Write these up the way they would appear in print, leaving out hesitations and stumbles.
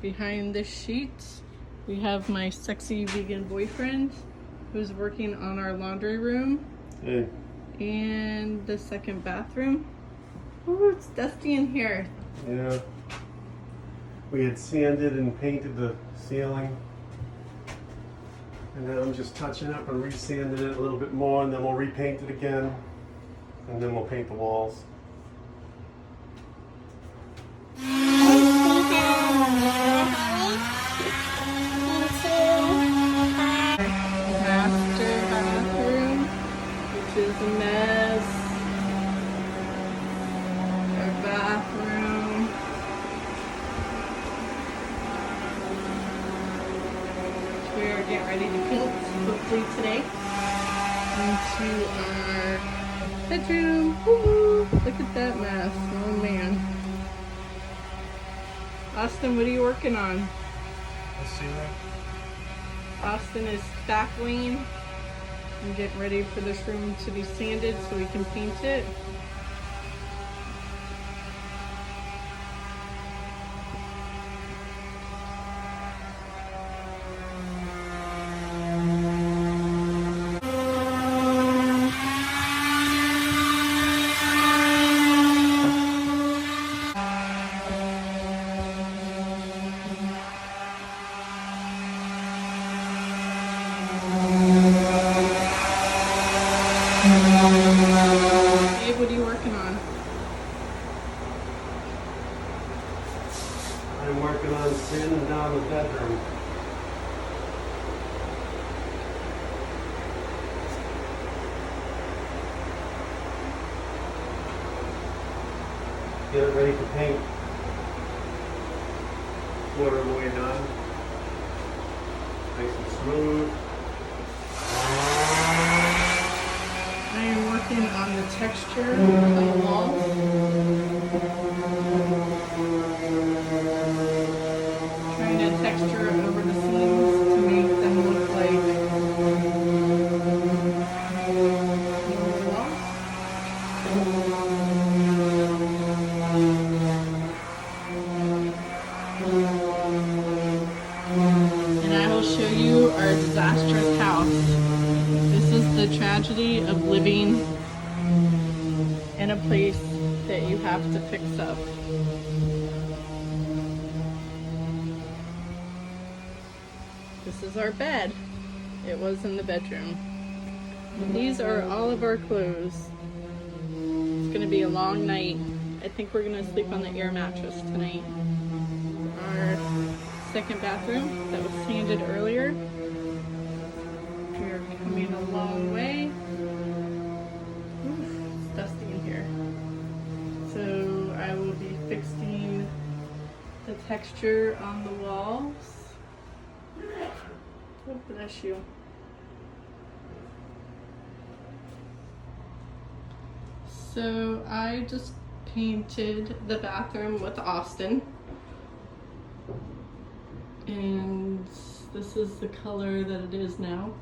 Behind this sheet, we have my sexy vegan boyfriend who's working on our laundry room. Hey. And the second bathroom. Ooh, it's dusty in here. Yeah. We had sanded and painted the ceiling. And then I'm just touching up and resanding it a little bit more, and then we'll repaint it again. And then we'll paint the walls. Master bathroom, which is a mess. Our bathroom. Which we are getting ready to paint, hopefully today. Into our bedroom. Woo! Look at that mess. Oh man. Austin, what are you working on? The ceiling. Austin is spackling and getting ready for this room to be sanded so we can paint it. Dave, what are you working on? I'm working on sanding down the bedroom. Get it ready for paint. Quarter of the way done. Nice and smooth. I am working on the texture of the walls. Trying to texture over the seams to make them look like normal walls. And I will show you our disastrous house. This is the tragedy of living in a place that you have to fix up. This is our bed. It was in the bedroom. And these are all of our clothes. It's gonna be a long night. I think we're gonna sleep on the air mattress tonight. Our second bathroom that was sanded earlier. We are coming a long way. Oof, it's dusty in here. So I will be fixing the texture on the walls. Oh, bless you. So I just painted the bathroom with Austin. And this is the color that it is now.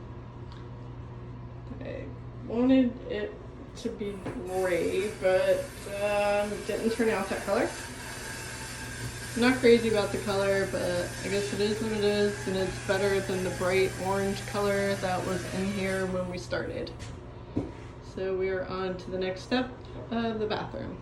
I wanted it to be gray, but it didn't turn out that color. I'm not crazy about the color, but I guess it is what it is, and it's better than the bright orange color that was in here when we started. So we are on to the next step of the bathroom.